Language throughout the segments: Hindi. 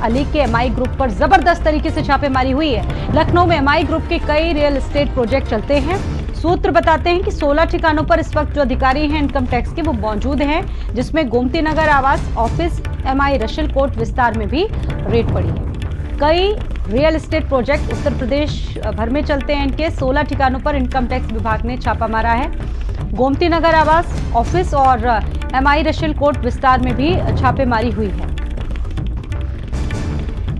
अली के एमआई ग्रुप पर जबरदस्त तरीके से छापेमारी हुई है। लखनऊ में एमआई ग्रुप के कई रियल एस्टेट प्रोजेक्ट चलते हैं। सूत्र बताते हैं कि 16 ठिकानों पर इस वक्त जो अधिकारी हैं इनकम टैक्स के वो मौजूद हैं, जिसमें गोमती नगर आवास ऑफिस, एमआई रशिल कोर्ट विस्तार में भी रेड पड़ी है। कई real estate project Uttar Pradesh भर में चलते हैं। इनके 16 ठिकानों पर इनकम टैक्स विभाग ने छापा मारा है। गोमती नगर आवास ऑफिस और एमआई रशिल कोर्ट विस्तार में भी छापेमारी हुई है।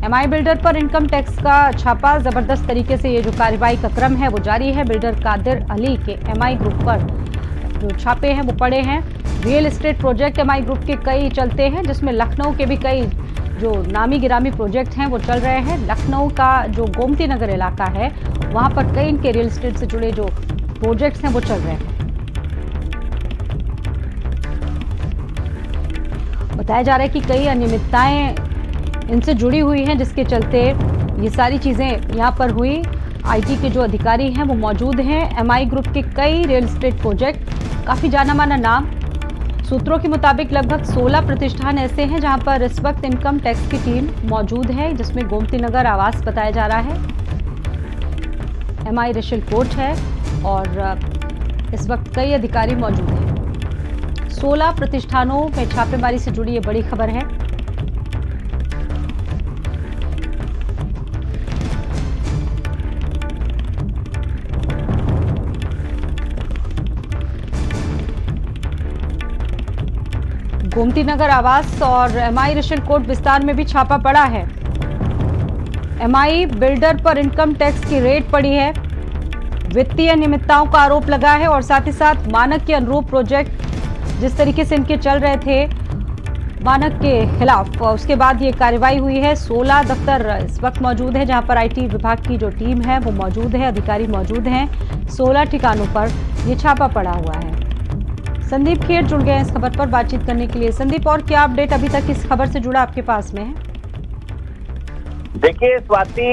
एमआई बिल्डर पर इनकम टैक्स का छापा, जबरदस्त तरीके से ये जो कार्रवाई का क्रम है वो जारी है। बिल्डर कादिर अली के एमआई ग्रुप पर जो छापे हैं वो पड़े हैं। Real estate project MI group के कई चलते हैं, जिसमें लखनऊ के भी कई जो नामी गिरामी प्रोजेक्ट हैं वो चल रहे हैं। लखनऊ का जो गोमती नगर इलाका है वहां पर कई इनके रियल एस्टेट से जुड़े जो प्रोजेक्ट्स हैं वो चल रहे हैं। बताया जा रहा है कि कई अनियमितताएं इनसे जुड़ी हुई हैं, जिसके चलते ये सारी चीजें यहां पर हुई। आईटी के जो अधिकारी हैं वो मौजूद हैं। एमआई ग्रुप के कई रियल एस्टेट प्रोजेक्ट, काफी जाना माना नाम। सूत्रों के मुताबिक लगभग 16 प्रतिष्ठान ऐसे हैं जहां पर इस वक्त इनकम टैक्स की टीम मौजूद है, जिसमें गोमती नगर आवास बताया जा रहा है, एमआई रशिल कोर्ट है और इस वक्त कई अधिकारी मौजूद हैं। 16 प्रतिष्ठानों में छापेमारी से जुड़ी ये बड़ी खबर है। गोमती नगर आवास और एमआई रशिल कोर्ट विस्तार में भी छापा पड़ा है। एमआई बिल्डर पर इनकम टैक्स की रेड पड़ी है। वित्तीय अनियमितताओं का आरोप लगा है और साथ ही साथ मानक के अनुरूप प्रोजेक्ट जिस तरीके से इनके चल रहे थे मानक के खिलाफ, उसके बाद ये कार्रवाई हुई है। 16 दफ्तर इस वक्त मौजूद है जहां पर आईटी विभाग की जो टीम है वो मौजूद है, अधिकारी मौजूद हैं। 16 ठिकानों पर ये छापा पड़ा हुआ है। संदीप खेर जुड़ गए हैं इस खबर पर बातचीत करने के लिए। संदीप, और क्या अपडेट अभी तक इस खबर से जुड़ा आपके पास में है? देखिए स्वाति,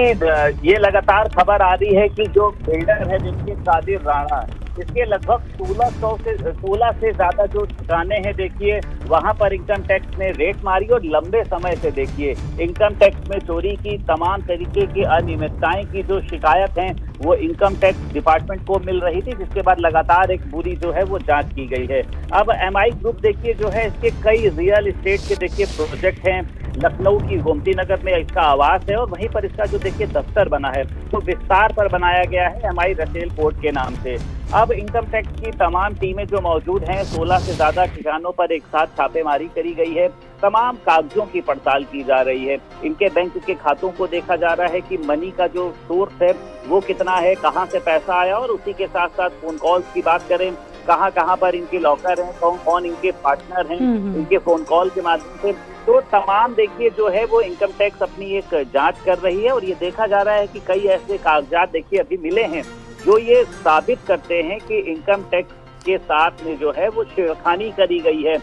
ये लगातार खबर आ रही है कि जो बिल्डर है जिनके कादिर राणा, इसके लगभग 16 से ज्यादा जो ठिकाने हैं, देखिए वहां पर इनकम टैक्स ने रेड मारी और लंबे समय से देखिए इनकम टैक्स में चोरी की तमाम तरीके की अनियमितताएं की जो शिकायत हैं वो इनकम टैक्स डिपार्टमेंट को मिल रही थी, जिसके बाद लगातार एक पूरी जो है वो जांच की गई है। अब एमआई ग्रुप देखिए जो है इसके कई रियल एस्टेट के देखिए प्रोजेक्ट हैं। लखनऊ की गोमती नगर में इसका आवास है और वहीं पर इसका जो देखिए दफ्तर बना है तो विस्तार पर बनाया गया है एमआई रशिल कोर्ट के नाम से। अब इनकम टैक्स की तमाम टीमें जो मौजूद हैं, 16 से ज्यादा ठिकानों पर एक साथ छापेमारी करी गई है। तमाम कागजों की पड़ताल की जा रही है। इनके बैंक के खातों को देखा जा रहा है कि मनी का जो सोर्स है वो कितना है, कहां से पैसा आया, और उसी के साथ साथ फोन कॉल्स की बात करें, कहां कहां पर इनके लॉकर हैं, कौन कौन इनके पार्टनर हैं इनके फोन कॉल के माध्यम से। तो तमाम देखिए जो है वो इनकम टैक्स अपनी एक जांच कर रही है और ये देखा जा रहा है कि कई ऐसे कागजात देखिए अभी मिले हैं जो ये साबित करते हैं कि इनकम टैक्स के साथ में जो है वो छेड़खानी करी गई है।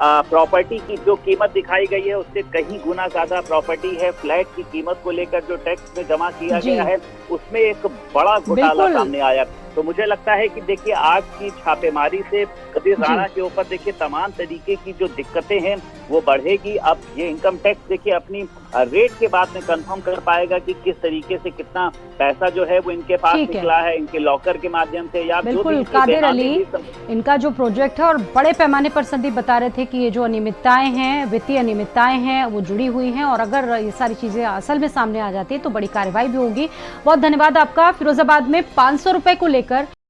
प्रॉपर्टी की जो कीमत दिखाई गई है उससे कहीं गुना ज्यादा प्रॉपर्टी है। फ्लैट की कीमत को लेकर जो टैक्स में जमा किया गया है उसमें एक बड़ा घोटाला सामने आया। तो मुझे लगता है कि देखिए आज की छापेमारी से कादिर राणा के ऊपर देखिए तमाम तरीके की जो दिक्कतें हैं वो बढ़ेगी। अब ये इनकम टैक्स देखिए अपनी रेट के बाद में कंफर्म कर पाएगा कि किस तरीके से कितना पैसा जो है वो इनके पास निकला है, इनके लॉकर के माध्यम से या बिल्कुल। कादिर अली इनका जो प्रोजेक्ट है और बड़े पैमाने पर संदीप बता रहे थे कि ये जो अनियमितताएं हैं, वित्तीय अनियमितताएं हैं वो जुड़ी हुई हैं और अगर ये सारी चीजें असल में सामने आ जाती है तो बड़ी कार्रवाई भी होगी। बहुत धन्यवाद आपका। फिरोजाबाद में 500 रुपए को लेकर